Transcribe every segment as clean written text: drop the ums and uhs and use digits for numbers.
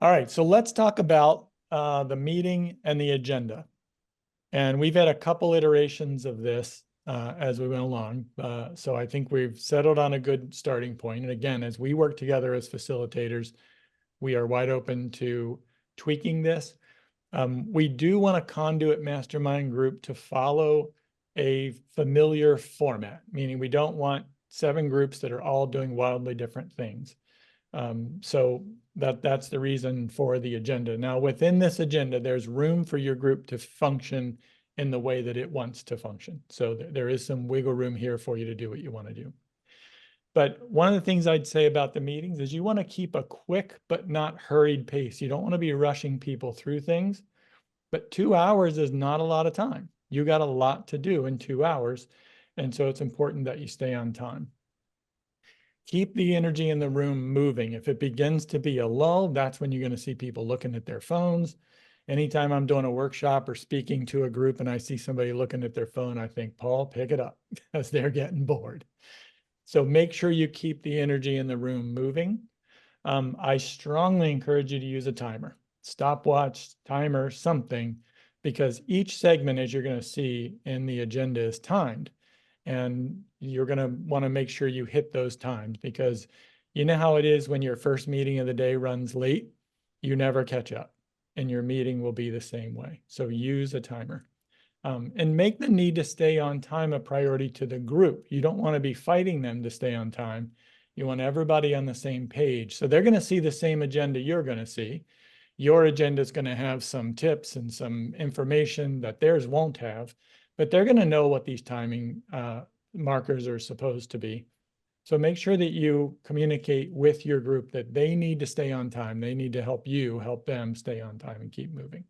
All right, so let's talk about the meeting and the agenda. And we've had a couple iterations of this as we went along. So I think we've settled on a good starting point. And again, as we work together as facilitators, we are wide open to tweaking this. We do want a Conduit mastermind group to follow a familiar format, meaning we don't want 7 groups that are all doing wildly different things. So that's the reason for the agenda. Now, within this agenda, there's room for your group to function in the way that it wants to function. So there is some wiggle room here for you to do what you want to do. But one of the things I'd say about the meetings is you want to keep a quick but not hurried pace. You don't want to be rushing people through things, but 2 hours is not a lot of time. You got a lot to do in 2 hours. And so it's important that you stay on time. Keep the energy in the room moving. If it begins to be a lull, that's when you're going to see people looking at their phones. Anytime I'm doing a workshop or speaking to a group and I see somebody looking at their phone, I think, Paul, pick it up because they're getting bored. So make sure you keep the energy in the room moving. I strongly encourage you to use a timer, stopwatch, timer, something, because each segment, as you're going to see in the agenda, is timed. And you're going to want to make sure you hit those times, because you know how it is when your first meeting of the day runs late, you never catch up, and your meeting will be the same way. So use a timer. And make the need to stay on time a priority to the group. You don't want to be fighting them to stay on time. You want everybody on the same page. So they're going to see the same agenda you're going to see. Your agenda is going to have some tips and some information that theirs won't have, but they're going to know what these timing markers are supposed to be. So make sure that you communicate with your group that they need to stay on time. They need to help you help them stay on time and keep moving.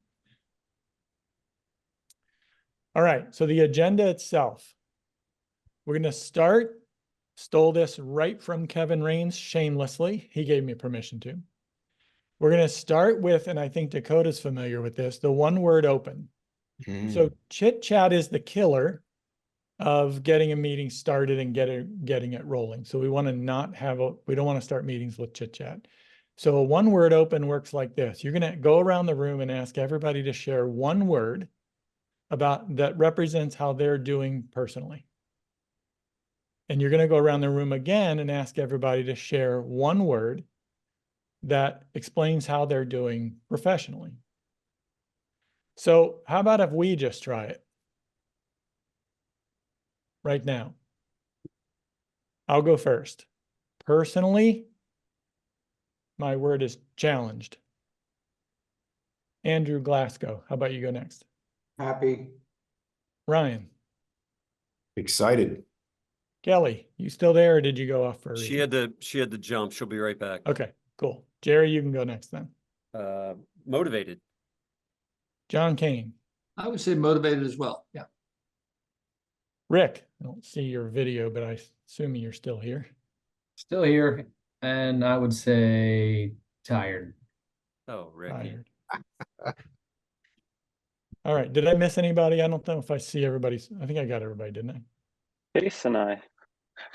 All right, so the agenda itself, we're going to stole this right from Kevin Raines shamelessly. He gave me permission to. We're going to start with, and I think Dakota's familiar with this, the one word open. So chit chat is the killer of getting a meeting started and getting it rolling. So we want to not have we don't want to start meetings with chit chat. So a one word open works like this. You're going to go around the room and ask everybody to share one word about that represents how they're doing personally. And you're going to go around the room again and ask everybody to share one word that explains how they're doing professionally. So how about if we just try it right now? I'll go first. Personally, my word is challenged. Andrew Glasgow, how about you go next? Happy. Ryan. Excited. Kelly, you still there or did you go off for a reason? She had to jump. She'll be right back. Okay, cool. Jerry, you can go next then. Motivated. John Kane. I would say motivated as well. Yeah. Rick, I don't see your video, but I assume you're still here. Still here. And I would say tired. Oh, Rick. Tired. All right. Did I miss anybody? I don't know if I see everybody's. I think I got everybody, didn't I? Chase and I.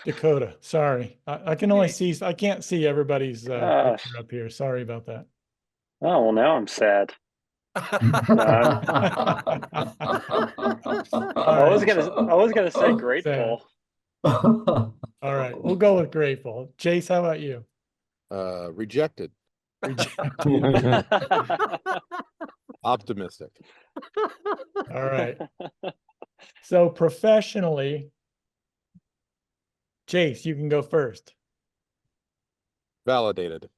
Dakota, sorry. I can only see, I can't see everybody's picture up here. Sorry about that. Oh, well, now I'm sad. I was gonna say grateful. All right, we'll go with grateful. Chase, how about you? Rejected. Optimistic. All right. So professionally, Chase, you can go first. Validated.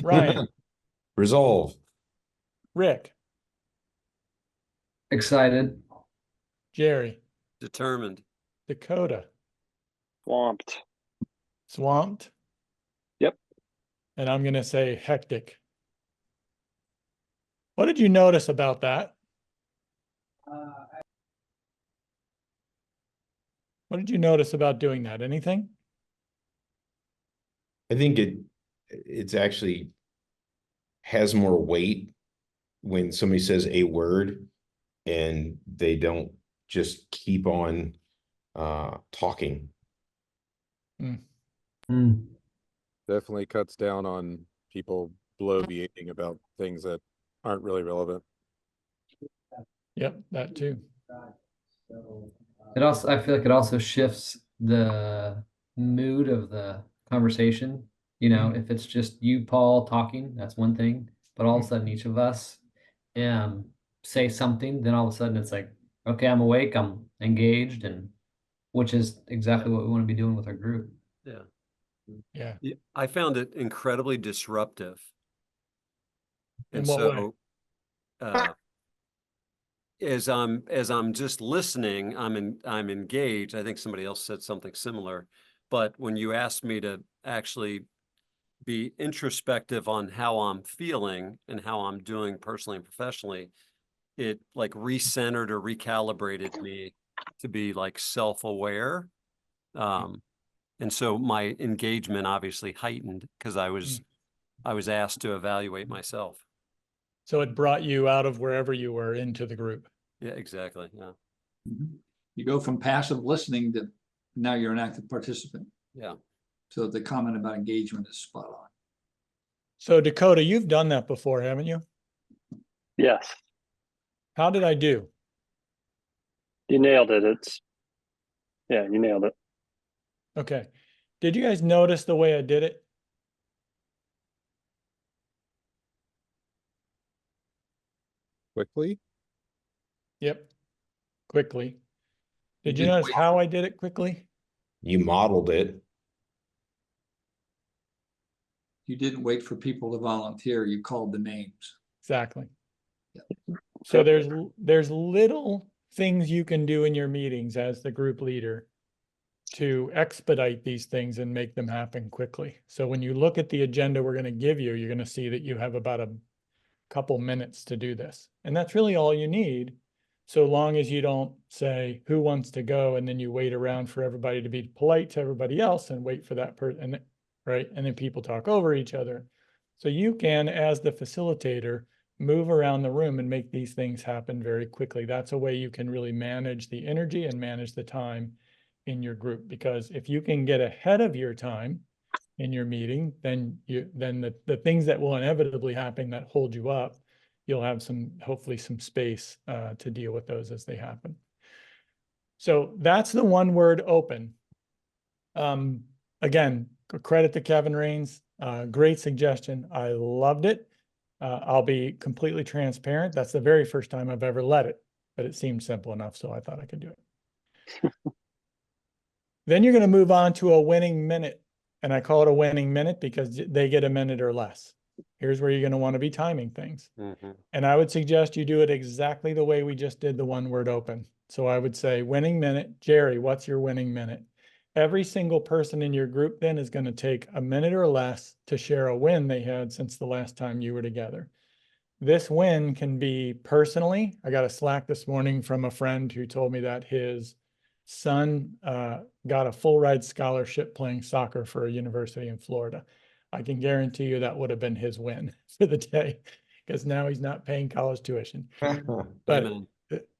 Ryan. Resolve. Rick. Excited. Jerry. Determined. Dakota. Swamped. Swamped? Yep. And I'm going to say hectic. What did you notice about that? What did you notice about doing that? Anything? I think it's actually has more weight when somebody says a word and they don't just keep on talking. Definitely cuts down on people bloviating about things that aren't really relevant. Yep, that too. It also, I feel like it also shifts the mood of the conversation. You know, if it's just you, Paul, talking, that's one thing. But all of a sudden, each of us say something, then all of a sudden it's like, okay, I'm awake, I'm engaged, and which is exactly what we want to be doing with our group. Yeah. Yeah. Yeah, I found it incredibly disruptive. In And what way? so, as I'm just listening, I'm engaged. I think somebody else said something similar, but when you asked me to actually be introspective on how I'm feeling and how I'm doing personally and professionally, it like recentered or recalibrated me to be like self-aware. And so my engagement obviously heightened because I was asked to evaluate myself. So it brought you out of wherever you were into the group. Yeah, exactly. Yeah. You go from passive listening to now you're an active participant. Yeah. So the comment about engagement is spot on. So Dakota, you've done that before, haven't you? Yes, How did I do? you nailed it. You nailed it. Okay. Did you guys notice the way I did it? Quickly? Yep. Quickly. Did you didn't notice wait how I did it quickly? You modeled it. You didn't wait for people to volunteer. You called the names. Exactly. So Yep. there's little things you can do in your meetings as the group leader to expedite these things and make them happen quickly. So when you look at the agenda we're going to give you, you're going to see that you have about a couple minutes to do this. And that's really all you need, so long as you don't say who wants to go and then you wait around for everybody to be polite to everybody else and wait for that person, right? And then people talk over each other. So you can, as the facilitator, move around the room and make these things happen very quickly. That's a way you can really manage the energy and manage the time in your group, because if you can get ahead of your time in your meeting, then the things that will inevitably happen that hold you up, you'll have hopefully some space to deal with those as they happen. So that's the one word open. Again, credit to Kevin Rains. Great suggestion. I loved it. I'll be completely transparent. That's the very first time I've ever led it, but it seemed simple enough, so I thought I could do it. Then you're going to move on to a winning minute. And I call it a winning minute because they get a minute or less. Here's where you're going to want to be timing things. And I would suggest you do it exactly the way we just did the one word open. So I would say winning minute. Jerry, what's your winning minute? Every single person in your group then is going to take a minute or less to share a win they had since the last time you were together. This win can be personally. I got a Slack this morning from a friend who told me that his son got a full ride scholarship playing soccer for a university in Florida. I can guarantee you that would have been his win for the day, because now he's not paying college tuition. But Amen.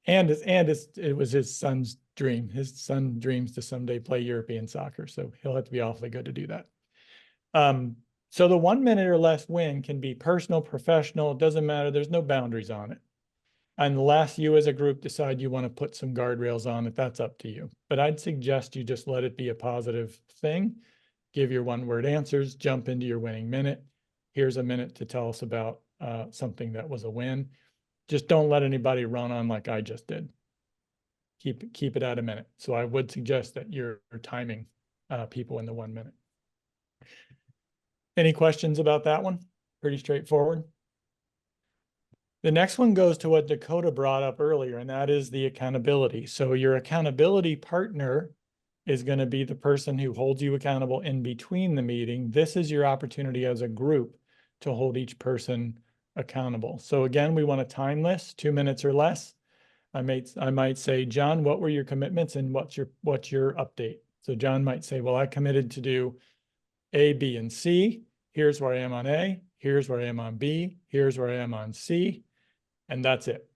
it was his son's dream. His son dreams to someday play European soccer, so he'll have to be awfully good to do that. So the 1 minute or less win can be personal, professional, it doesn't matter. There's no boundaries on it. Unless you as a group decide you want to put some guardrails on it, that's up to you. But I'd suggest you just let it be a positive thing. Give your one word answers, jump into your winning minute. Here's a minute to tell us about something that was a win. Just don't let anybody run on like I just did. Keep it at a minute. So I would suggest that you're timing people in the 1 minute. Any questions about that one? Pretty straightforward. The next one goes to what Dakota brought up earlier, and that is the accountability. So your accountability partner is going to be the person who holds you accountable in between the meeting. This is your opportunity as a group to hold each person accountable. So again, we want to time this 2 minutes or less. I might say, John, what were your commitments and what's your update? So John might say, well, I committed to do A, B, and C. Here's where I am on A. Here's where I am on B. Here's where I am on C. And that's it.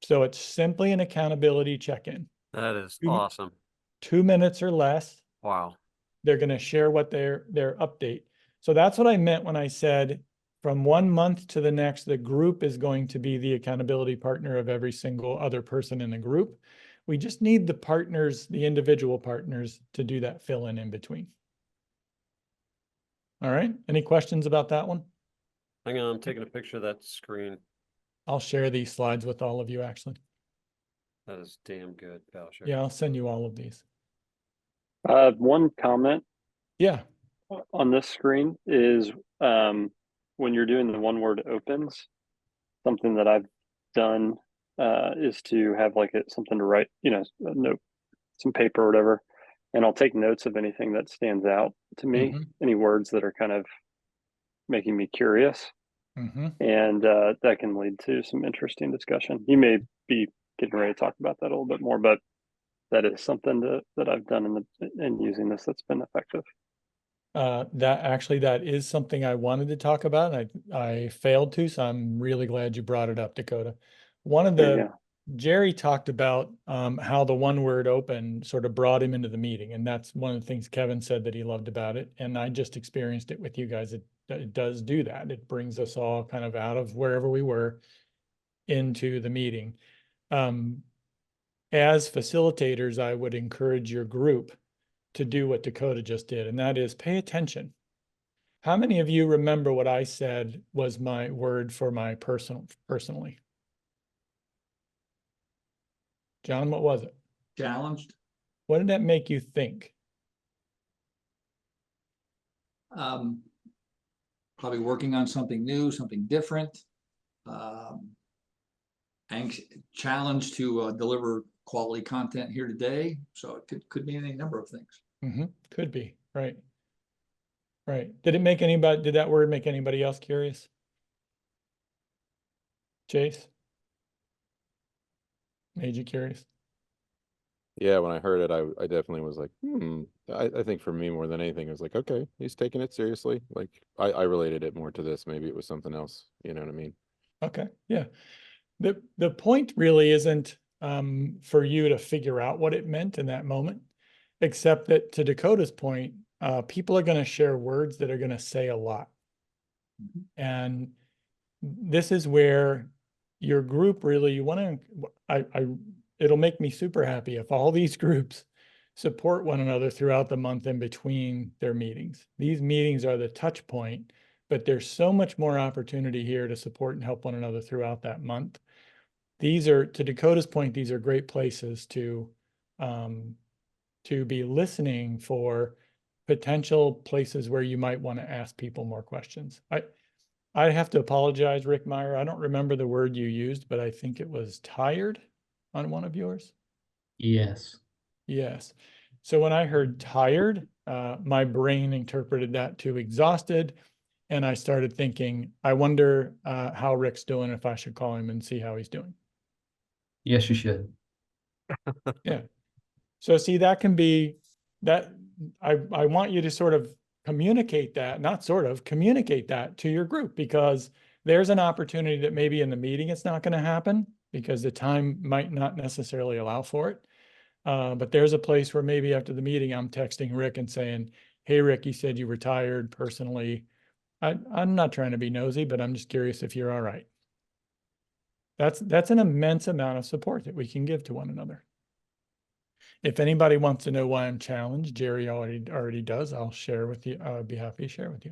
So it's simply an accountability check-in. That is 2 awesome. 2 minutes or less. Wow. They're going to share what their update. So that's what I meant when I said from 1 month to the next, the group is going to be the accountability partner of every single other person in the group. We just need the partners, the individual partners, to do that fill in between. All right, any questions about that one? Hang on, I'm taking a picture of that screen. I'll share these slides with all of you, actually. That is damn good, Bowser. Yeah, I'll send you all of these. One comment Yeah, on this screen is when you're doing the one word opens, something that I've done is to have like something to write, a note, some paper or whatever, and I'll take notes of anything that stands out to me, any words that are kind of making me curious, and that can lead to some interesting discussion. You may be getting ready to talk about that a little bit more, but that is something that I've done in using this that's been effective. that is something I wanted to talk about. I failed to, so I'm really glad you brought it up, Dakota. One of There you the go. Jerry talked about how the one word open sort of brought him into the meeting. And that's one of the things Kevin said that he loved about it. And I just experienced it with you guys. It does do that. It brings us all kind of out of wherever we were into the meeting. As facilitators, I would encourage your group to do what Dakota just did, and that is pay attention. How many of you remember what I said was my word for my personally? John, what was it? Challenged. What did that make you think? Probably working on something new, something different. Challenge to deliver quality content here today. So it could be any number of things. Could be, right. Right. Did that word make anybody else curious? Chase? Made you curious? Yeah, when I heard it, I definitely was like, I think for me more than anything, it was like, okay, he's taking it seriously. Like I related it more to this. Maybe it was something else. You know what I mean? Okay, yeah. The point really isn't for you to figure out what it meant in that moment, except that to Dakota's point, people are going to share words that are going to say a lot. And this is where your group really, you want to, it'll make me super happy if all these groups support one another throughout the month in between their meetings. These meetings are the touch point, but there's so much more opportunity here to support and help one another throughout that month. These are, to Dakota's point, these are great places to be listening for potential places where you might want to ask people more questions. I have to apologize, Rick Meyer. I don't remember the word you used, but I think it was tired on one of yours. Yes. Yes. So when I heard tired, my brain interpreted that to exhausted. And I started thinking, I wonder how Rick's doing, if I should call him and see how he's doing. Yes, you should. Yeah. So see, that can be that I want you to sort of communicate that, not sort of communicate that to your group, because there's an opportunity that maybe in the meeting it's not going to happen because the time might not necessarily allow for it. But there's a place where maybe after the meeting, I'm texting Rick and saying, hey, Rick, you said you were tired personally. I'm not trying to be nosy, but I'm just curious if you're all right. That's an immense amount of support that we can give to one another. If anybody wants to know why I'm challenged, Jerry already does. I'll share with you. I'd be happy to share with you.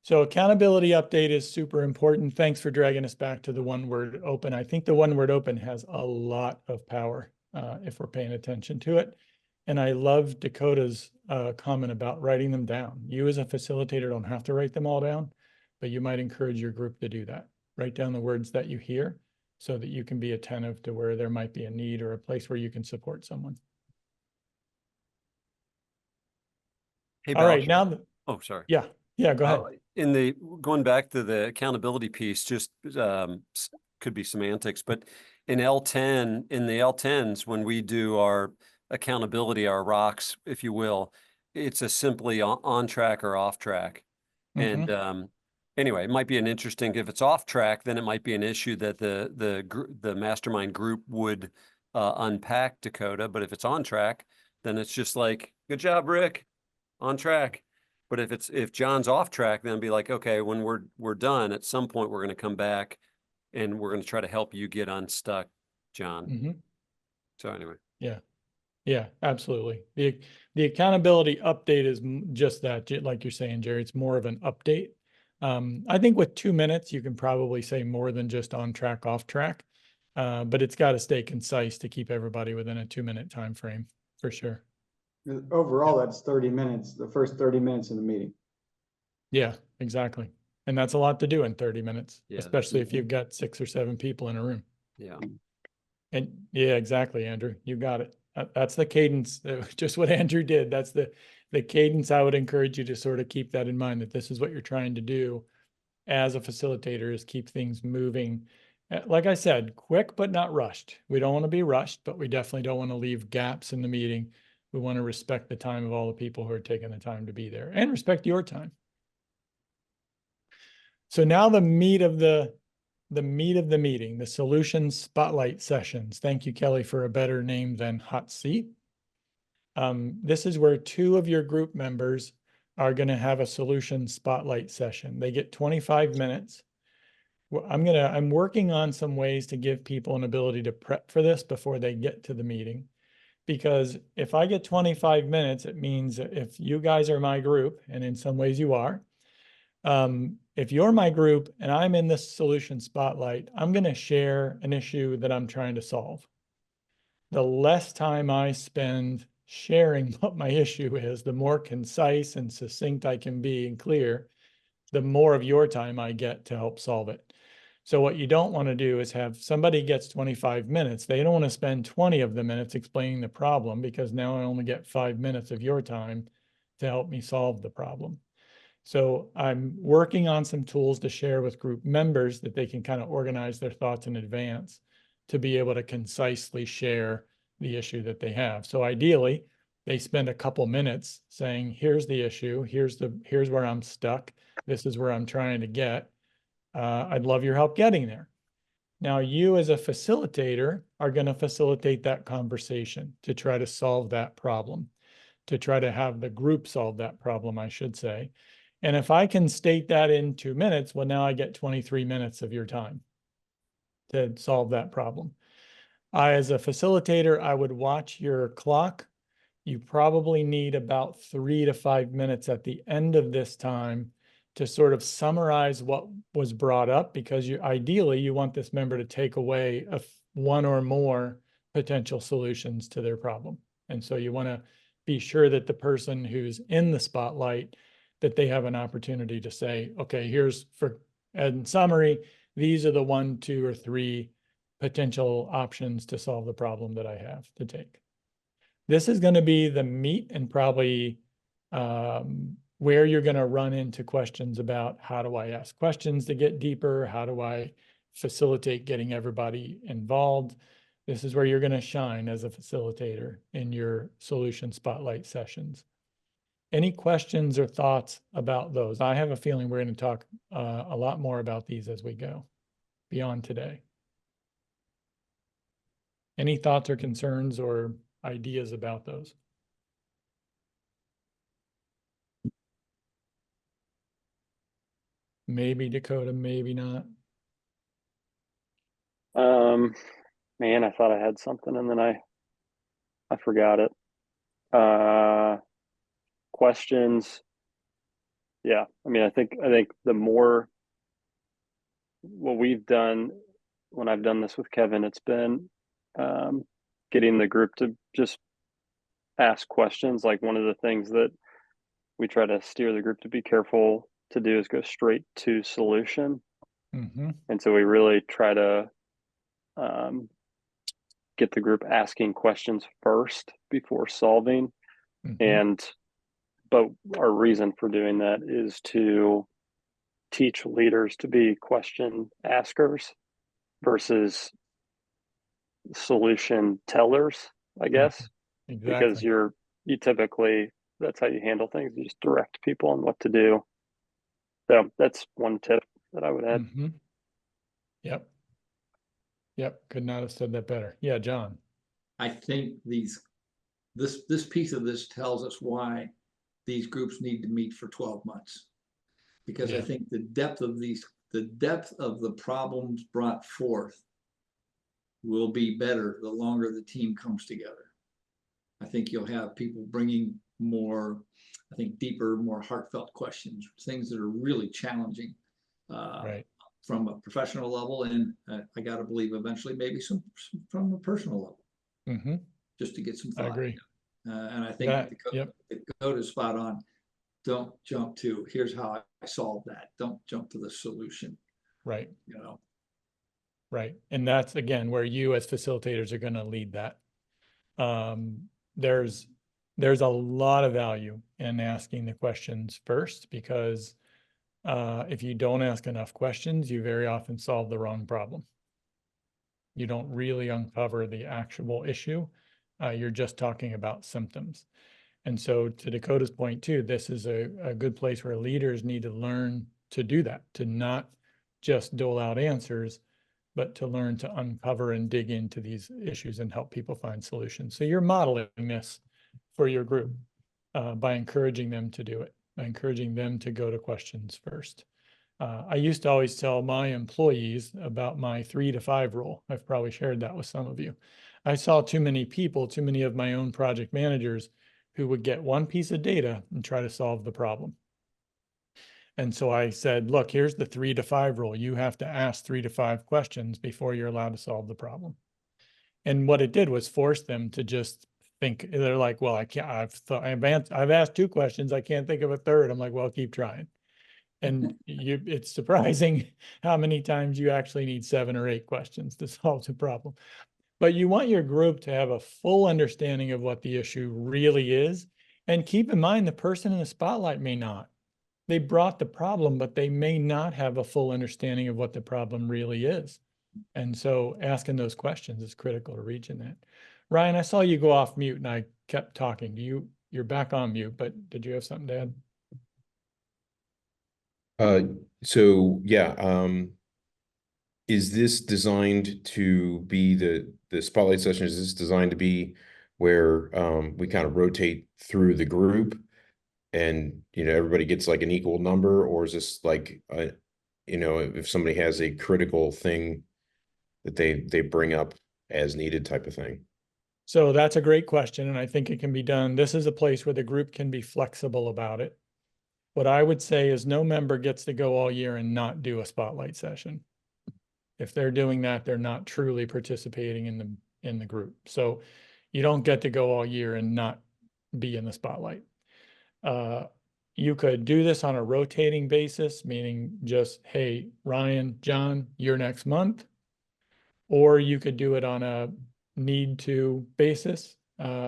So accountability update is super important. Thanks for dragging us back to the one word open. I think the one word open has a lot of power if we're paying attention to it. And I love Dakota's comment about writing them down. You as a facilitator don't have to write them all down, but you might encourage your group to do that. Write down the words that you hear so that you can be attentive to where there might be a need or a place where you can support someone. Hey, All right, Bowser. now, Oh, sorry. yeah, go ahead. Going back to the accountability piece, just could be semantics, but in the L10s, when we do our accountability, our rocks, if you will, it's a simply on track or off track. And anyway, it might be an interesting, if it's off track, then it might be an issue that the mastermind group would unpack, Dakota. But if it's on track, then it's just like, good job, Rick, on track. But if John's off track, then be like, okay, when we're done, at some point, we're going to come back and we're going to try to help you get unstuck, John. Mhm. So anyway. Yeah, absolutely. The accountability update is just that, like you're saying, Jerry, it's more of an update. I think with 2 minutes, you can probably say more than just on track, off track. But it's got to stay concise to keep everybody within a 2-minute time frame, for sure. Overall, that's 30 minutes, the first 30 minutes of the meeting. Yeah, exactly. And that's a lot to do in 30 minutes, Yeah. especially if you've got 6 or 7 people in a room. Yeah. And yeah, exactly, Andrew, you got it. That's the cadence, just what Andrew did. That's the cadence. I would encourage you to sort of keep that in mind, that this is what you're trying to do as a facilitator, is keep things moving. Like I said, quick, but not rushed. We don't want to be rushed, but we definitely don't want to leave gaps in the meeting. We want to respect the time of all the people who are taking the time to be there, and respect your time. So now the meat of the meeting, the solution spotlight sessions. Thank you, Kelly, for a better name than hot seat. This is where 2 of your group members are going to have a solution spotlight session. They get 25 minutes. Well, I'm working on some ways to give people an ability to prep for this before they get to the meeting. Because if I get 25 minutes, it means that if you guys are my group, and in some ways you are, if you're my group and I'm in this solution spotlight, I'm going to share an issue that I'm trying to solve. The less time I spend sharing what my issue is, the more concise and succinct I can be and clear, the more of your time I get to help solve it. So what you don't want to do is have somebody gets 25 minutes. They don't want to spend 20 of the minutes explaining the problem, because now I only get 5 minutes of your time to help me solve the problem. So I'm working on some tools to share with group members that they can kind of organize their thoughts in advance to be able to concisely share the issue that they have. So ideally, they spend a couple minutes saying, here's the issue, here's where I'm stuck, this is where I'm trying to get. I'd love your help getting there. Now, you as a facilitator are going to facilitate that conversation to try to solve that problem, to try to have the group solve that problem, I should say. And if I can state that in 2 minutes, well, now I get 23 minutes of your time to solve that problem. As a facilitator, I would watch your clock. You probably need about 3 to 5 minutes at the end of this time to sort of summarize what was brought up, because ideally you want this member to take away one or more potential solutions to their problem. And so you want to be sure that the person who's in the spotlight, that they have an opportunity to say, okay, in summary, these are the 1, 2, or 3 potential options to solve the problem that I have to take. This is going to be the meat, and probably where you're going to run into questions about, how do I ask questions to get deeper? How do I facilitate getting everybody involved? This is where you're going to shine as a facilitator in your solution spotlight sessions. Any questions or thoughts about those? I have a feeling we're going to talk a lot more about these as we go beyond today. Any thoughts or concerns or ideas about those? Maybe Dakota, maybe not. Man, I thought I had something and then I forgot it. Questions. Yeah, I mean, I think the more what we've done when I've done this with Kevin, it's been getting the group to just ask questions. Like, one of the things that we try to steer the group to be careful to do is go straight to solution. Mm-hmm. And so we really try to get the group asking questions first before solving. Mm-hmm. But our reason for doing that is to teach leaders to be question askers versus solution tellers, I guess. Exactly. Because you typically, that's how you handle things. You just direct people on what to do. So that's one tip that I would add. Mm-hmm. Yep. Could not have said that better. Yeah, John. I think this piece of this tells us why these groups need to meet for 12 months. Because I Yeah. think the depth of the problems brought forth will be better the longer the team comes together. I think you'll have people bringing more, I think, deeper, more heartfelt questions, things that are really challenging Right. from a professional level, and I got to believe eventually maybe some from a personal level, Mm-hmm. just to get some I thought. agree. And I think That, the code is spot on. Don't jump to, here's how I solve that. Don't jump to the solution, right. you know. Right. And that's again where you as facilitators are going to lead that. There's a lot of value in asking the questions first, because if you don't ask enough questions, you very often solve the wrong problem. You don't really uncover the actual issue. You're just talking about symptoms. And so to Dakota's point too, this is a good place where leaders need to learn to do that, to not just dole out answers, but to learn to uncover and dig into these issues and help people find solutions. So you're modeling this for your group by encouraging them to do it, by encouraging them to go to questions first. I used to always tell my employees about my 3 to 5 rule. I've probably shared that with some of you. I saw too many people, too many of my own project managers who would get one piece of data and try to solve the problem. And so I said, look, here's the 3 to 5 rule. You have to ask 3 to 5 questions before you're allowed to solve the problem. And what it did was force them to just think. They're like, well, I can't, I've asked 2 questions. I can't think of a third. I'm like, well, keep trying. And it's surprising how many times you actually need 7 or 8 questions to solve the problem. But you want your group to have a full understanding of what the issue really is. And keep in mind, the person in the spotlight may not. They brought the problem, but they may not have a full understanding of what the problem really is. And so asking those questions is critical to reaching that. Ryan, I saw you go off mute and I kept talking. You're back on mute, but did you have something to add? So yeah, is this designed to be the spotlight session? Is this designed to be where we kind of rotate through the group and everybody gets like an equal number, or is this like if somebody has a critical thing that they bring up as needed type of thing? So that's a great question, and I think it can be done. This is a place where the group can be flexible about it. What I would say is no member gets to go all year and not do a spotlight session. If they're doing that, they're not truly participating in the group. So you don't get to go all year and not be in the spotlight. You could do this on a rotating basis, meaning just, hey, Ryan, John, you're next month. Or you could do it on a need to basis,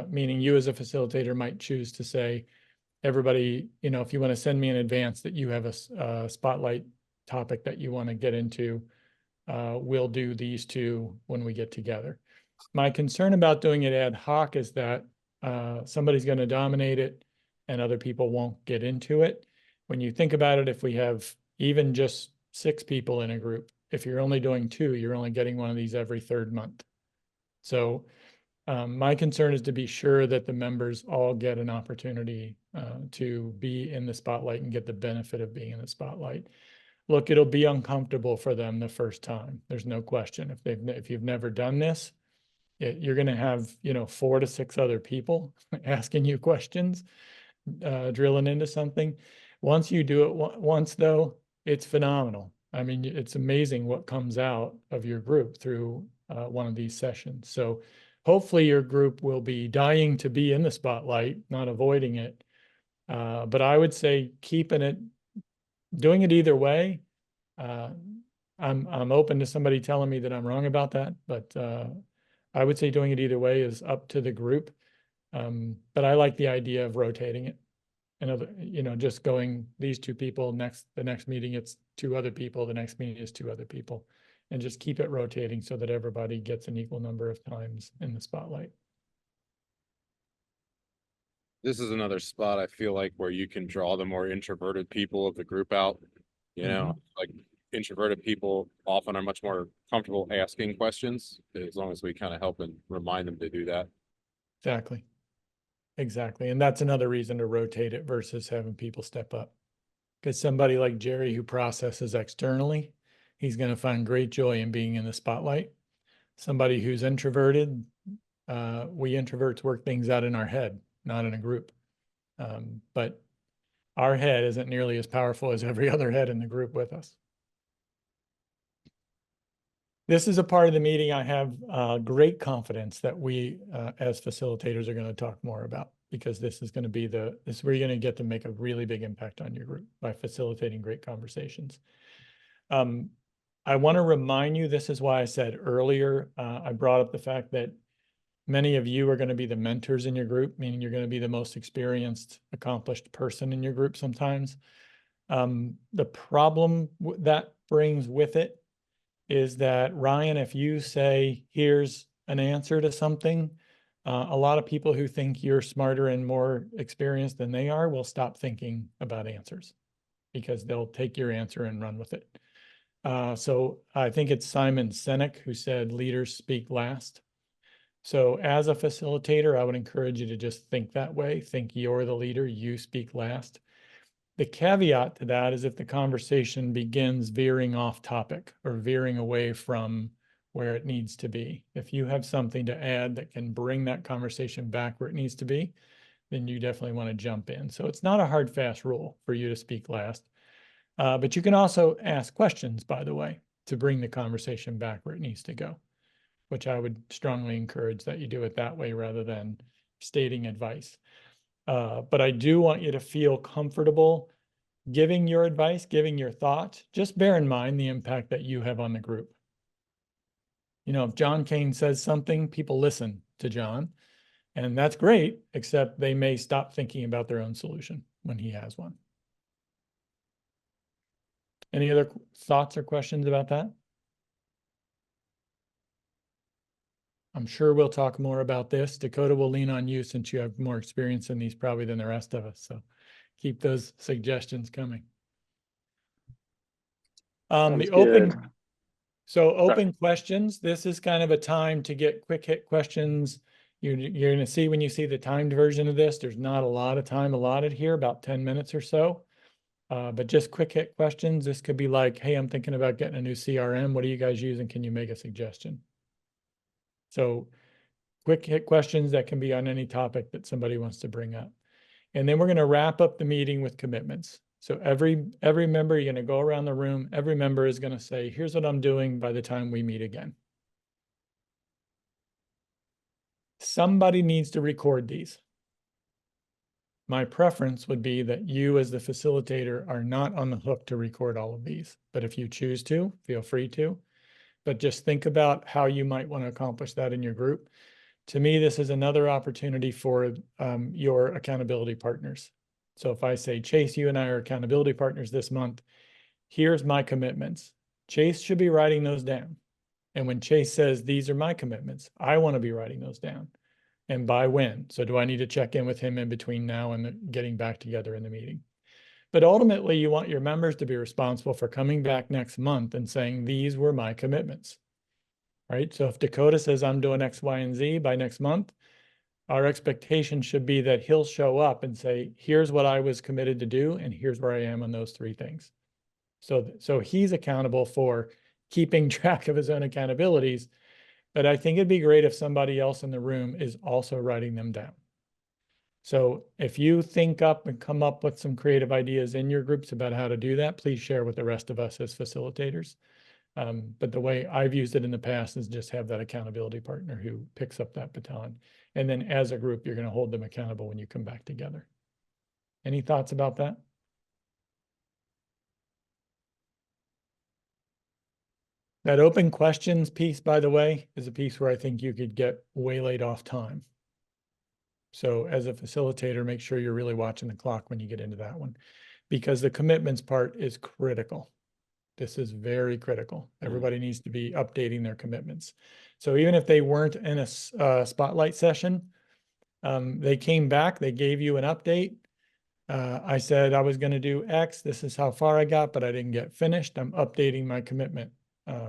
meaning you as a facilitator might choose to say, everybody, if you want to send me in advance that you have a spotlight topic that you want to get into, we'll do these 2 when we get together. My concern about doing it ad hoc is that somebody's going to dominate it and other people won't get into it. When you think about it, if we have even just 6 people in a group, if you're only doing 2, you're only getting one of these every 3rd month. So my concern is to be sure that the members all get an opportunity to be in the spotlight and get the benefit of being in the spotlight. Look, it'll be uncomfortable for them the first time. There's no question. If you've never done this, you're going to have 4 to 6 other people asking you questions, drilling into something. Once you do it once, though, it's phenomenal. I mean, it's amazing what comes out of your group through one of these sessions. So hopefully your group will be dying to be in the spotlight, not avoiding it. But I would say doing it either way. I'm open to somebody telling me that I'm wrong about that, but I would say doing it either way is up to the group. But I like the idea of rotating it. Just going these 2 people the next meeting, it's 2 other people, the next meeting is 2 other people, and just keep it rotating so that everybody gets an equal number of times in the spotlight. This is another spot I feel like where you can draw the more introverted people of the group out. Like introverted people often are much more comfortable asking questions, as long as we kind of help and remind them to do that. Exactly. exactly. And that's another reason to rotate it versus having people step up. Because somebody like Jerry who processes externally, he's going to find great joy in being in the spotlight. Somebody who's introverted, we introverts work things out in our head, not in a group. But our head isn't nearly as powerful as every other head in the group with us. This is a part of the meeting I have great confidence that we, as facilitators, are going to talk more about, because this is going to be this is where you're going to get to make a really big impact on your group by facilitating great conversations. I want to remind you, this is why I said earlier, I brought up the fact that many of you are going to be the mentors in your group, meaning you're going to be the most experienced, accomplished person in your group sometimes. The problem that brings with it is that, Ryan, if you say, here's an answer to something, a lot of people who think you're smarter and more experienced than they are will stop thinking about answers, because they'll take your answer and run with it. So I think it's Simon Sinek who said, leaders speak last. So as a facilitator, I would encourage you to just think that way. Think you're the leader, you speak last. The caveat to that is if the conversation begins veering off topic or veering away from where it needs to be. If you have something to add that can bring that conversation back where it needs to be, then you definitely want to jump in. So it's not a hard, fast rule for you to speak last. But you can also ask questions, by the way, to bring the conversation back where it needs to go, which I would strongly encourage that you do it that way rather than stating advice. But I do want you to feel comfortable giving your advice, giving your thought. Just bear in mind the impact that you have on the group. You know, if John Kane says something, people listen to John, and that's great, except they may stop thinking about their own solution when he has one. Any other thoughts or questions about that? I'm sure we'll talk more about this. Dakota will lean on you since you have more experience in these probably than the rest of us. So keep those suggestions coming. Sounds The open, good. so open questions. This is kind of a time to get quick hit questions. You're going to see when you see the timed version of this, there's not a lot of time allotted here, about 10 minutes or so. But just quick hit questions. This could be like, hey, I'm thinking about getting a new CRM. What are you guys using? Can you make a suggestion? So quick hit questions that can be on any topic that somebody wants to bring up. And then we're going to wrap up the meeting with commitments. So every member, you're going to go around the room. Every member is going to say, here's what I'm doing by the time we meet again. Somebody needs to record these. My preference would be that you as the facilitator are not on the hook to record all of these. But if you choose to, feel free to. But just think about how you might want to accomplish that in your group. To me, this is another opportunity for your accountability partners. So if I say, Chase, you and I are accountability partners this month, here's my commitments. Chase should be writing those down. And when Chase says, these are my commitments, I want to be writing those down. And by when? So do I need to check in with him in between now and getting back together in the meeting? But ultimately, you want your members to be responsible for coming back next month and saying, these were my commitments, right? So if Dakota says, I'm doing X, Y, and Z by next month, our expectation should be that he'll show up and say, here's what I was committed to do, and here's where I am on those three things. So he's accountable for keeping track of his own accountabilities, but I think it'd be great if somebody else in the room is also writing them down. So if you think up and come up with some creative ideas in your groups about how to do that, please share with the rest of us as facilitators. But the way I've used it in the past is just have that accountability partner who picks up that baton. And then as a group, you're going to hold them accountable when you come back together. Any thoughts about that? That open questions piece, by the way, is a piece where I think you could get waylaid off time. So as a facilitator, make sure you're really watching the clock when you get into that one, because the commitments part is critical. This is very critical. Everybody needs to be updating their commitments. So even if they weren't in a spotlight session, they came back, they gave you an update. I said I was going to do X. This is how far I got, but I didn't get finished. I'm updating my commitment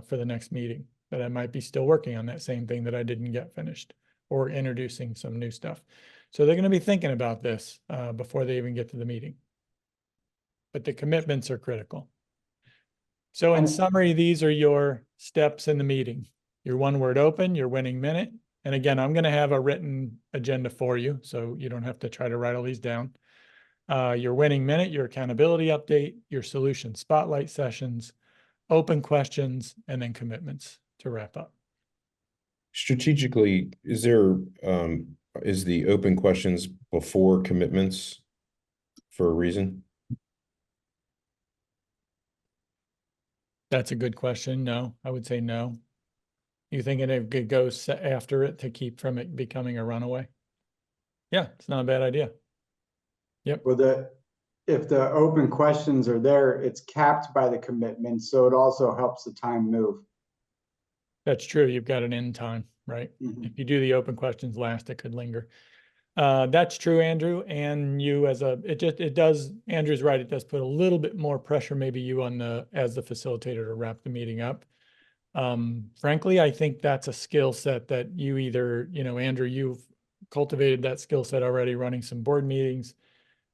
for the next meeting, but I might be still working on that same thing that I didn't get finished, or introducing some new stuff. So they're going to be thinking about this before they even get to the meeting. But the commitments are critical. So in And- summary, these are your steps in the meeting. Your one word open, your winning minute. And again, I'm going to have a written agenda for you, so you don't have to try to write all these down. Your winning minute, your accountability update, your solution spotlight sessions, open questions, and then commitments to wrap up. Strategically, is the open questions before commitments for a reason? That's a good question. No, I would say no. You thinking it could go after it to keep from it becoming a runaway? Yeah, it's not a bad idea. Yep. Well, if the open questions are there, it's capped by the commitment, so it also helps the time move. That's true. You've got an end time, right? Mhm. If you do the open questions last, it could linger. That's true, Andrew. And you Andrew's right. It does put a little bit more pressure, maybe you as the facilitator to wrap the meeting up. Frankly, I think that's a skill set that you either, Andrew, you've cultivated that skill set already running some board meetings.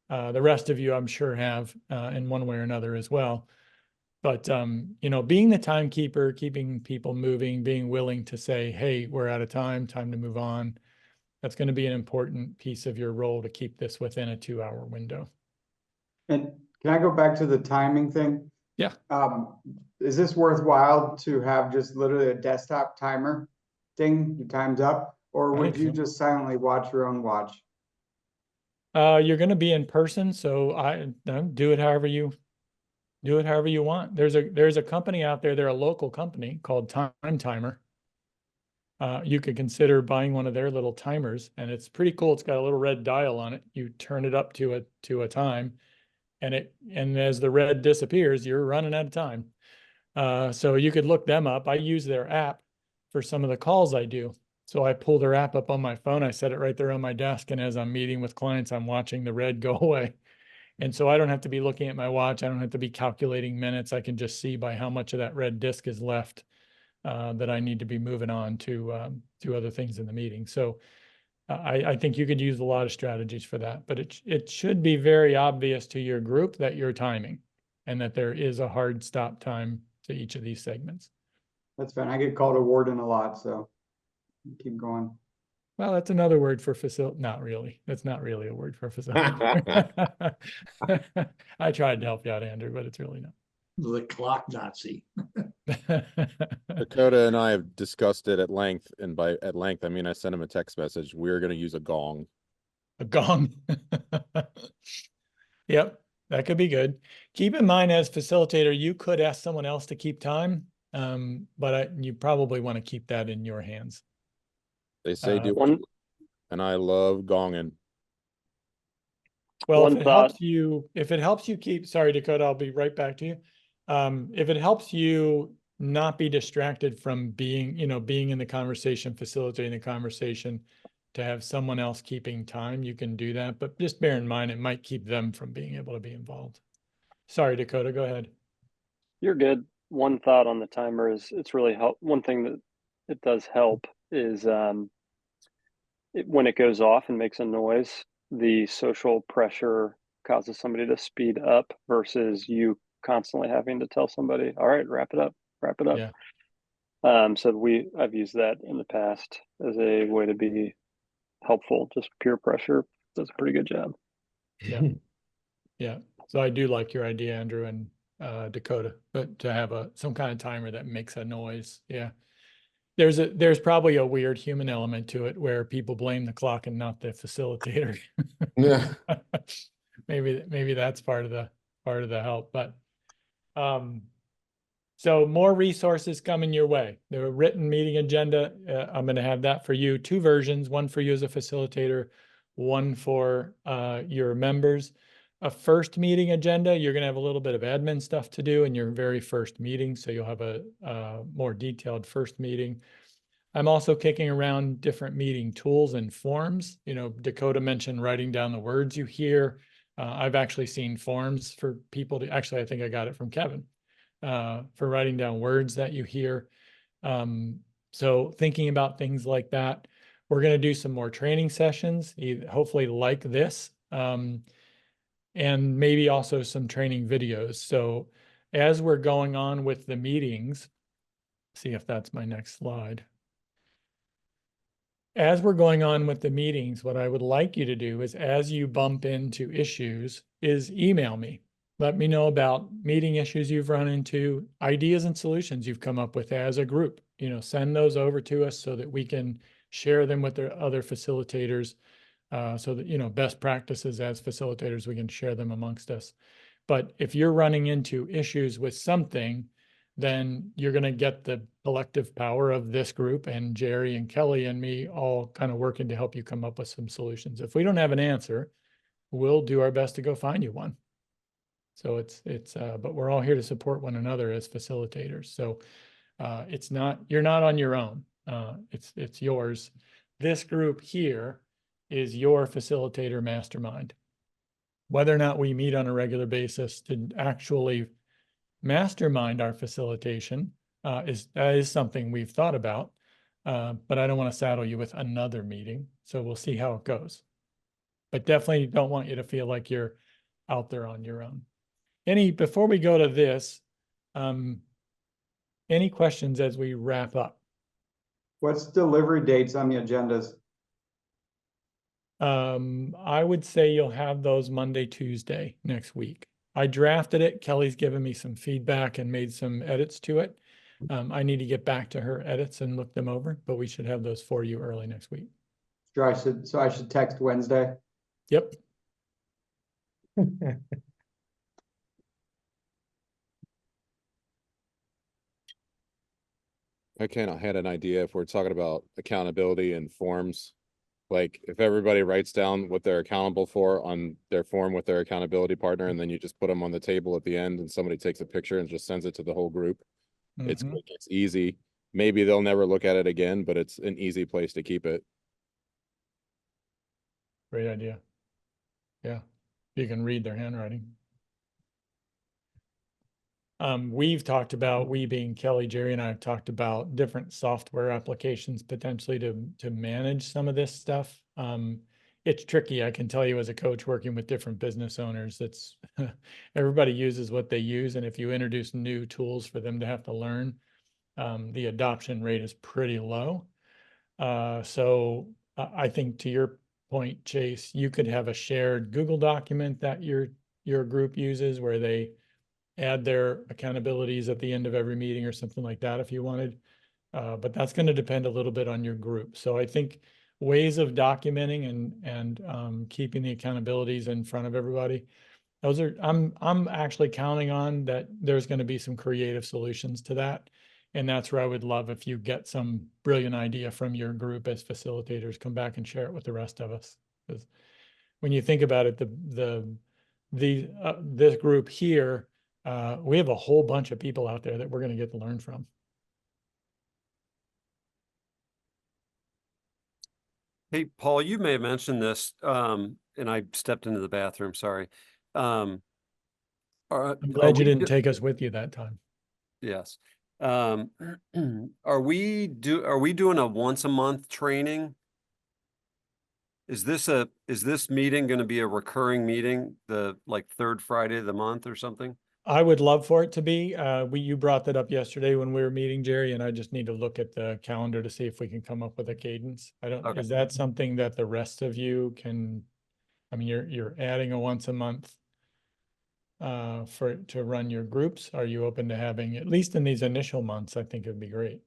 The rest of you, I'm sure, have in one way or another as well. But, being the timekeeper, keeping people moving, being willing to say, hey, we're out of time to move on. That's going to be an important piece of your role to keep this within a 2-hour window. And can I go back to the timing thing? Yeah. Is this worthwhile to have just literally a desktop timer thing, your time's up? Or I would think you so. just silently watch your own watch? You're going to be in person, so do it however you want. There's a company out there, they're a local company called Time Timer. You could consider buying one of their little timers, and it's pretty cool. It's got a little red dial on it. You turn it up to a time, and as the red disappears, you're running out of time. So you could look them up. I use their app for some of the calls I do. So I pull their app up on my phone. I set it right there on my desk, and as I'm meeting with clients, I'm watching the red go away. And so I don't have to be looking at my watch. I don't have to be calculating minutes. I can just see by how much of that red disc is left that I need to be moving on to other things in the meeting. So I think you could use a lot of strategies for that, but it should be very obvious to your group that you're timing and that there is a hard stop time to each of these segments. That's fine. I get called a warden a lot, so keep going. Well, that's another word for not really. That's not really a word for facilitator. I tried to help you out, Andrew, but it's really not. The clock Nazi. Dakota and I have discussed it at length, and by at length, I mean, I sent him a text message. We're going to use a gong. A gong. Yep, that could be good. Keep in mind, as facilitator, you could ask someone else to keep time, but you probably want to keep that in your hands. They say do One and I love gonging. Well, One if it helps you keep, sorry, Dakota, I'll be right back to you. If it helps you not be distracted from being in the conversation, facilitating the conversation, to have someone else keeping time, you can do that, but just bear in mind, it might keep them from being able to be involved. Sorry, Dakota, go ahead. You're good. One thought on the timer is it's really one thing that it does help is when it goes off and makes a noise, the social pressure causes somebody to speed up versus you constantly having to tell somebody, all right, wrap it up. Yeah. So I've used that in the past as a way to be helpful. Just peer pressure does a pretty good job. Yeah. Yeah. So I do like your idea, Andrew and Dakota, but to have some kind of timer that makes a noise. Yeah. There's probably a weird human element to it where people blame the clock and not the facilitator. Yeah. Maybe that's part of the help, but so more resources coming your way. The written meeting agenda, I'm going to have that for you, 2 versions, one for you as a facilitator, one for your members. A first meeting agenda, you're going to have a little bit of admin stuff to do in your very first meeting, so you'll have a more detailed first meeting. I'm also kicking around different meeting tools and forms. Dakota mentioned writing down the words you hear. I've actually seen forms for people to, actually, I think I got it from Kevin, for writing down words that you hear. So thinking about things like that. We're going to do some more training sessions, hopefully like this, and maybe also some training videos. So as we're going on with the meetings, see if that's my next slide. As we're going on with the meetings, what I would like you to do is, as you bump into issues, is email me. Let me know about meeting issues you've run into, ideas and solutions you've come up with as a group. You know, send those over to us so that we can share them with the other facilitators, so that, you know, best practices as facilitators, we can share them amongst us. But if you're running into issues with something, then you're going to get the collective power of this group and Jerry and Kelly and me all kind of working to help you come up with some solutions. If we don't have an answer, we'll do our best to go find you one. So but we're all here to support one another as facilitators. So you're not on your own. It's yours. This group here is your facilitator mastermind. Whether or not we meet on a regular basis to actually mastermind our facilitation is something we've thought about, but I don't want to saddle you with another meeting. So we'll see how it goes. But definitely don't want you to feel like you're out there on your own. Before we go to this, any questions as we wrap up? What's delivery dates on the agendas? I would say you'll have those Monday, Tuesday next week. I drafted it. Kelly's given me some feedback and made some edits to it. I need to get back to her edits and look them over, but we should have those for you early next week. So I should text Wednesday. Yep. I kind of had an idea if we're talking about accountability and forms. Like if everybody writes down what they're accountable for on their form with their accountability partner, and then you just put them on the table at the end and somebody takes a picture and just sends it to the whole group. It's quick, it's easy. Maybe they'll never look at it again, but it's an easy place to keep it. Great idea. Yeah. You can read their handwriting. We've talked about, we being Kelly, Jerry, and I have talked about different software applications potentially to manage some of this stuff. It's tricky, I can tell you as a coach working with different business owners, it's everybody uses what they use. And if you introduce new tools for them to have to learn, the adoption rate is pretty low. So I think to your point, Chase, you could have a shared Google document that your group uses where they add their accountabilities at the end of every meeting or something like that if you wanted. But that's going to depend a little bit on your group. So I think ways of documenting and keeping the accountabilities in front of everybody, I'm actually counting on that there's going to be some creative solutions to that. And that's where I would love if you get some brilliant idea from your group as facilitators, come back and share it with the rest of us. Because when you think about it, this group here, we have a whole bunch of people out there that we're going to get to learn from. Hey, Paul, you may have mentioned this, and I stepped into the bathroom, sorry. I'm glad you didn't take us with you that time. Yes. Are we doing a once a month training? Is this meeting going to be a recurring meeting, the like third Friday of the month or something? I would love for it to be. You brought that up yesterday when we were meeting, Jerry, and I just need to look at the calendar to see if we can come up with a cadence. Okay. Is that something that the rest of you can, I mean, you're adding a once a month to run your groups. Are you open to having, at least in these initial months, I think it'd be great.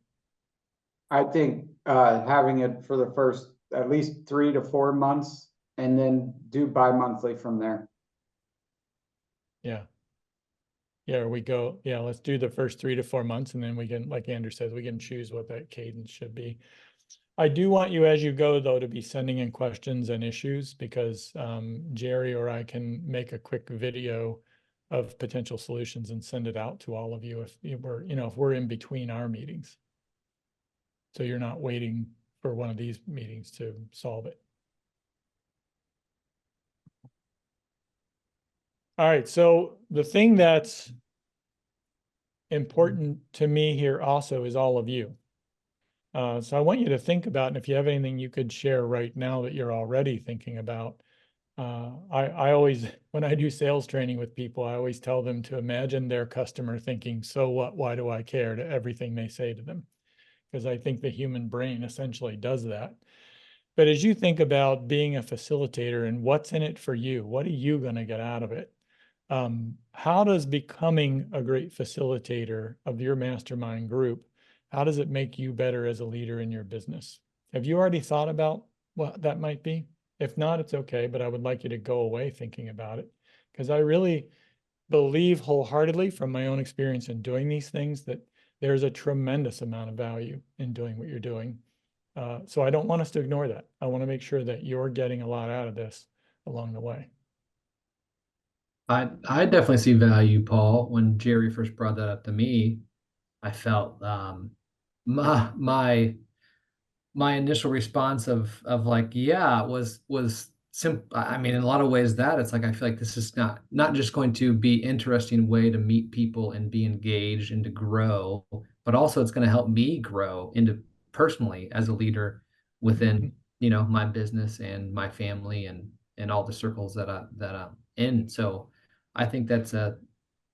I think having it for the first at least 3 to 4 months and then do bi-monthly from there. Yeah. Yeah, let's do the first 3 to 4 months and then we can, like Andrew says, we can choose what that cadence should be. I do want you as you go though to be sending in questions and issues because Jerry or I can make a quick video of potential solutions and send it out to all of you if we're in between our meetings. So you're not waiting for one of these meetings to solve it. All right, so the thing that's important to me here also is all of you. So I want you to think about, and if you have anything you could share right now that you're already thinking about. I always, when I do sales training with people, I always tell them to imagine their customer thinking, so what, why do I care, to everything they say to them. Because I think the human brain essentially does that. But as you think about being a facilitator and what's in it for you, what are you going to get out of it? How does becoming a great facilitator of your mastermind group, how does it make you better as a leader in your business? Have you already thought about what that might be? If not, it's okay, but I would like you to go away thinking about it, because I really believe wholeheartedly from my own experience in doing these things that there's a tremendous amount of value in doing what you're doing. So I don't want us to ignore that. I want to make sure that you're getting a lot out of this along the way. I definitely see value, Paul. When Jerry first brought that up to me, I felt my my initial response of like, yeah, was simple. I mean, in a lot of ways that it's like I feel like this is not just going to be interesting way to meet people and be engaged and to grow, but also it's going to help me grow into personally as a leader within, you know, my business and my family and all the circles that I'm in. So I think it's a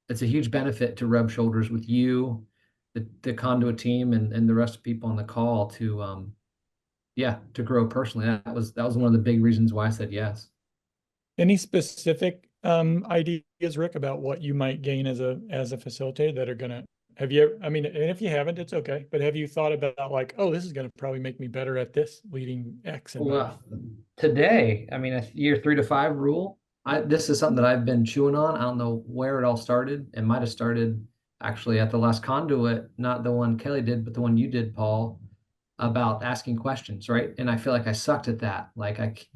huge benefit to rub shoulders with you, the Conduit team and the rest of people on the call to yeah, to grow personally. That was one of the big reasons why I said yes. Any specific ideas, Rick, about what you might gain as a facilitator that are gonna, have you, I mean, and if you haven't, it's okay, but have you thought about like, oh, this is gonna probably make me better at this, leading X and Y? Well, today, I mean, a year 3 to 5 rule. This is something that I've been chewing on. I don't know where it all started. It might have started actually at the last Conduit, not the one Kelly did, but the one you did, Paul, about asking questions, right? And I feel like I sucked at that. Like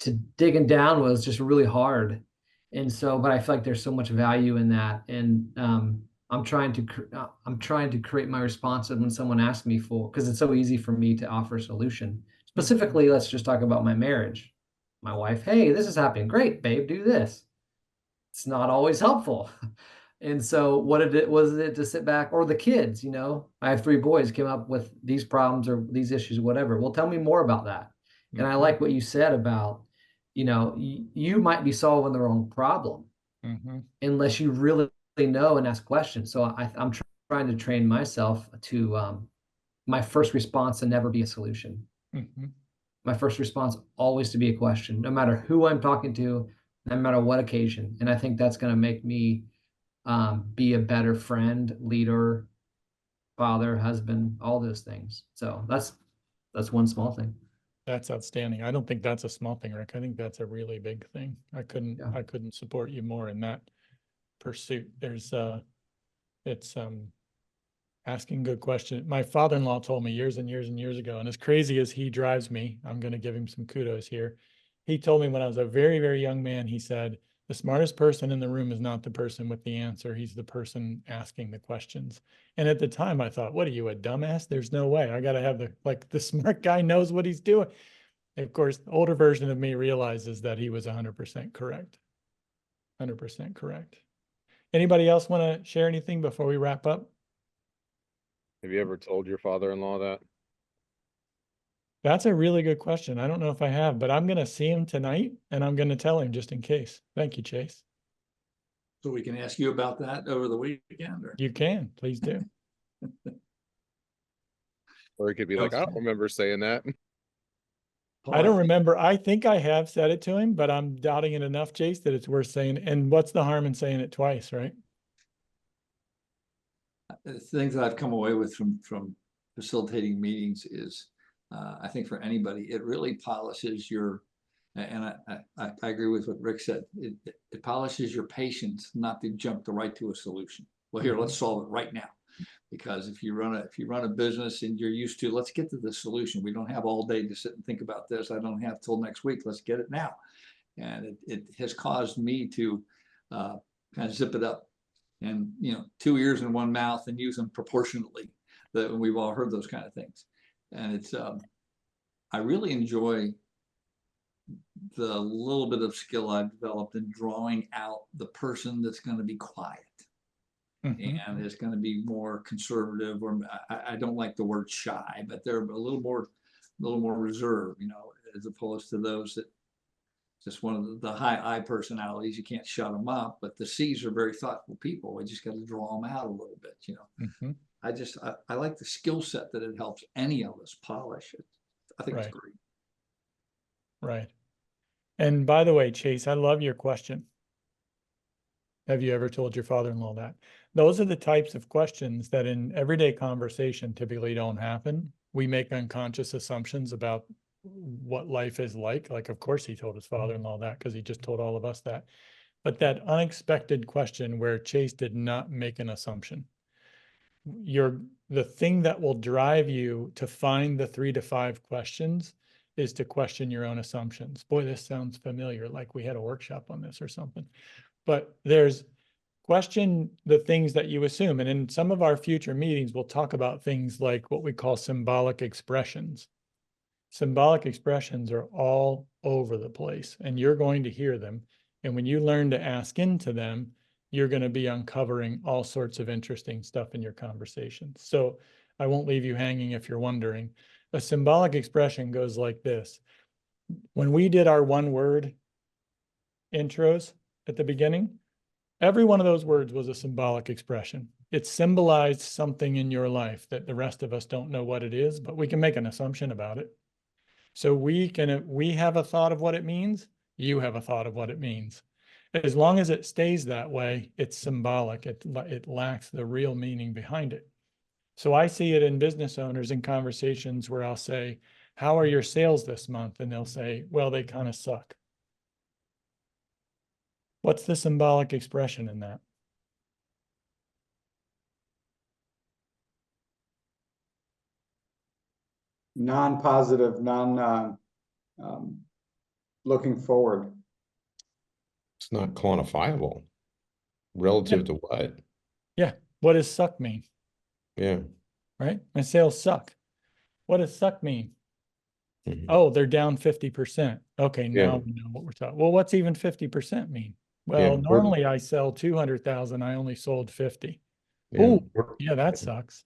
to digging down was just really hard. And so, but I feel like there's so much value in that. And I'm trying to create my responses when someone asks me for, because it's so easy for me to offer a solution. Specifically, let's just talk about my marriage. My wife, hey, this is happening. Great, babe, do this. It's not always helpful. And so was it to sit back, or the kids, you know, I have 3 boys, came up with these problems or these issues, whatever. Well, tell me more about that. And I like what you said about, you know, you might be solving the wrong problem unless you really know and ask questions. So I'm trying to train myself to my first response to never be a solution. My first response always to be a question, no matter who I'm talking to, no matter what occasion. And I think that's going to make me be a better friend, leader, father, husband, all those things. So that's one small thing. That's outstanding. I don't think that's a small thing, Rick. I think that's a really big thing. I couldn't support you more in that pursuit. There's it's asking good questions. My father-in-law told me years and years and years ago, and as crazy as he drives me, I'm going to give him some kudos here. He told me when I was a very, very young man, he said, the smartest person in the room is not the person with the answer. He's the person asking the questions. And at the time I thought, what are you, a dumbass? There's no way. I got to have the smart guy knows what he's doing. And of course, the older version of me realizes that he was 100% correct. 100% correct. Anybody else want to share anything before we wrap up? Have you ever told your father-in-law that? That's a really good question. I don't know if I have, but I'm going to see him tonight and I'm going to tell him just in case. Thank you, Chase. So we can ask you about that over the weekend, or You can, please do. Or it could be like, I don't remember saying that. I don't remember. I think I have said it to him, but I'm doubting it enough, Chase, that it's worth saying. And what's the harm in saying it twice, right? The things that I've come away with from facilitating meetings is, I think for anybody, it really polishes your, and I agree with what Rick said. It polishes your patience, not to jump right to a solution. Well, here, let's solve it right now. Because if you run a business and you're used to, let's get to the solution. We don't have all day to sit and think about this. I don't have till next week. Let's get it now. And it has caused me to kind of zip it up, and 2 ears and 1 mouth, and use them proportionately. That we've all heard those kind of things. And it's I really enjoy the little bit of skill I've developed in drawing out the person that's going to be quiet. Mhm. and is going to be more conservative, or I don't like the word shy, but they're a little more reserved, you know, as opposed to those that just one of the high I personalities. You can't shut them up, but the C's are very thoughtful people. We just got to draw them out a little bit, you know. Mhm. I like the skill set that it helps any of us polish it. I think it's Right. great. Right. And by the way, Chase, I love your question. Have you ever told your father-in-law that? Those are the types of questions that in everyday conversation typically don't happen. We make unconscious assumptions about what life is like. Like, of course, he told his father-in-law that because he just told all of us that. But that unexpected question where Chase did not make an assumption. The thing that will drive you to find the 3 to 5 questions is to question your own assumptions. Boy, this sounds familiar, like we had a workshop on this or something. But there's question the things that you assume. And in some of our future meetings, we'll talk about things like what we call symbolic expressions. Symbolic expressions are all over the place, and you're going to hear them. And when you learn to ask into them, you're going to be uncovering all sorts of interesting stuff in your conversations. So I won't leave you hanging if you're wondering. A symbolic expression goes like this. When we did our one word intros at the beginning, every one of those words was a symbolic expression. It symbolized something in your life that the rest of us don't know what it is, but we can make an assumption about it. So we have a thought of what it means. You have a thought of what it means. As long as it stays that way, it's symbolic. It lacks the real meaning behind it. So I see it in business owners in conversations where I'll say, how are your sales this month? And they'll say, well, they kind of suck. What's the symbolic expression in that? Non-positive, looking forward. It's not quantifiable relative to what? Yeah. What does suck mean? Yeah. Right? My sales suck. What does suck mean? Mhm. Oh, they're down 50%. Okay, now Yeah. we know what we're talking. Well, what's even 50% mean? Well, Yeah. normally I sell 200,000, I only sold 50. Yeah. Oh, yeah, that sucks.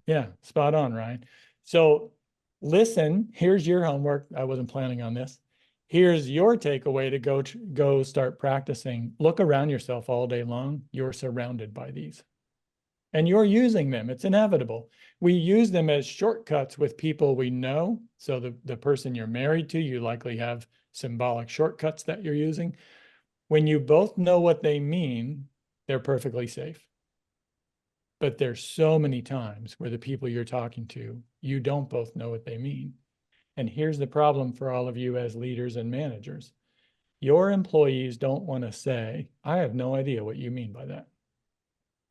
Yeah, spot on, Ryan. So listen, here's your homework. I wasn't planning on this. Here's your takeaway to go start practicing. Look around yourself all day long. You're surrounded by these. And you're using them. It's inevitable. We use them as shortcuts with people we know. So the person you're married to, you likely have symbolic shortcuts that you're using. When you both know what they mean, they're perfectly safe. But there's so many times where the people you're talking to, you don't both know what they mean. And here's the problem for all of you as leaders and managers. Your employees don't want to say, I have no idea what you mean by that.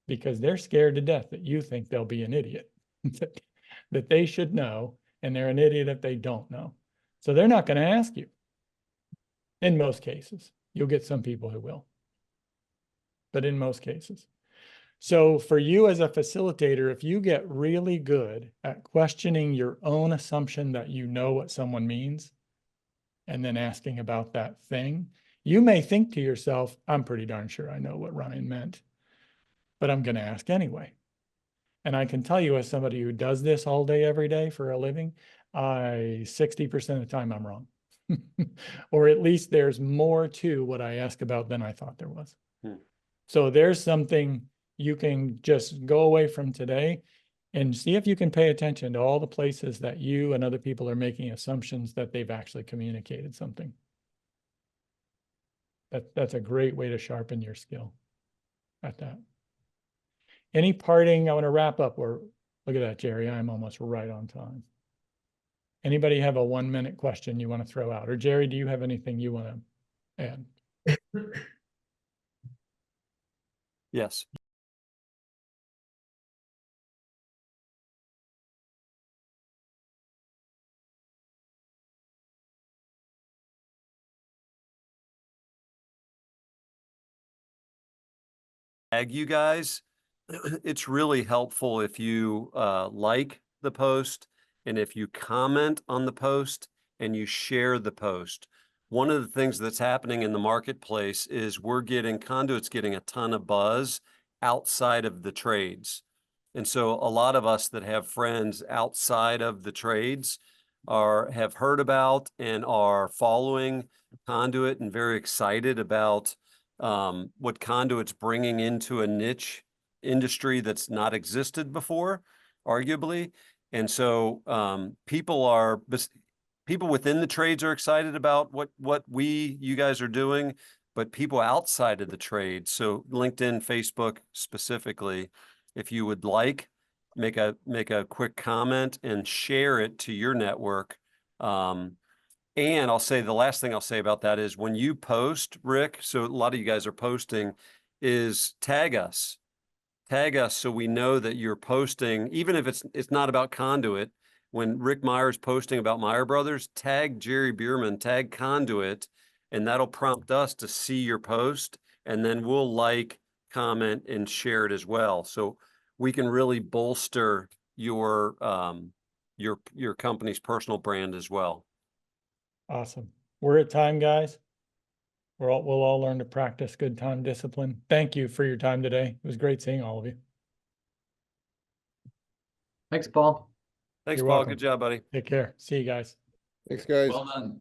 Because they're scared to death that you think they'll be an idiot, that they should know, and they're an idiot if they don't know. So they're not going to ask you. In most cases, you'll get some people who will, but in most cases. So for you as a facilitator, if you get really good at questioning your own assumption that you know what someone means, and then asking about that thing, you may think to yourself, I'm pretty darn sure I know what Ryan meant, but I'm going to ask anyway. And I can tell you, as somebody who does this all day, every day for a living, 60% of the time I'm wrong. Or at least there's more to what I ask about than I thought there was. So there's something you can just go away from today and see if you can pay attention to all the places that you and other people are making assumptions that they've actually communicated something. That's a great way to sharpen your skill at that. Any parting? I want to wrap up. Look at that, Jerry. I'm almost right on time. Anybody have a 1-minute question you want to throw out? Or Jerry, do you have anything you want to add? Yes. Tag you guys. It's really helpful if you like the post and if you comment on the post and you share the post. one of the things that's happening in the marketplace is Conduit's getting a ton of buzz outside of the trades. And so a lot of us that have friends outside of the trades have heard about and are following Conduit and very excited about what Conduit's bringing into a niche industry that's not existed before, arguably. And so people within the trades are excited about what you guys are doing, but people outside of the trade, so LinkedIn, Facebook specifically, if you would like, make a quick comment and share it to your network. And I'll say the last thing I'll say about that is when you post, Rick, so a lot of you guys are posting, is tag us so we know that you're posting, even if it's not about Conduit. When Rick Meyer's posting about Meyer Brothers, tag Jerry Bierman, tag Conduit, and that'll prompt us to see your post, and then we'll like, comment, and share it as well. So we can really bolster your company's personal brand as well. Awesome. We're at time, guys. We'll all learn to practice good time discipline. Thank you for your time today. It was great seeing all of you. Thanks, Paul. Thanks, You're Paul. welcome. Good job, buddy. Take care. See you guys. Thanks, guys. Well done.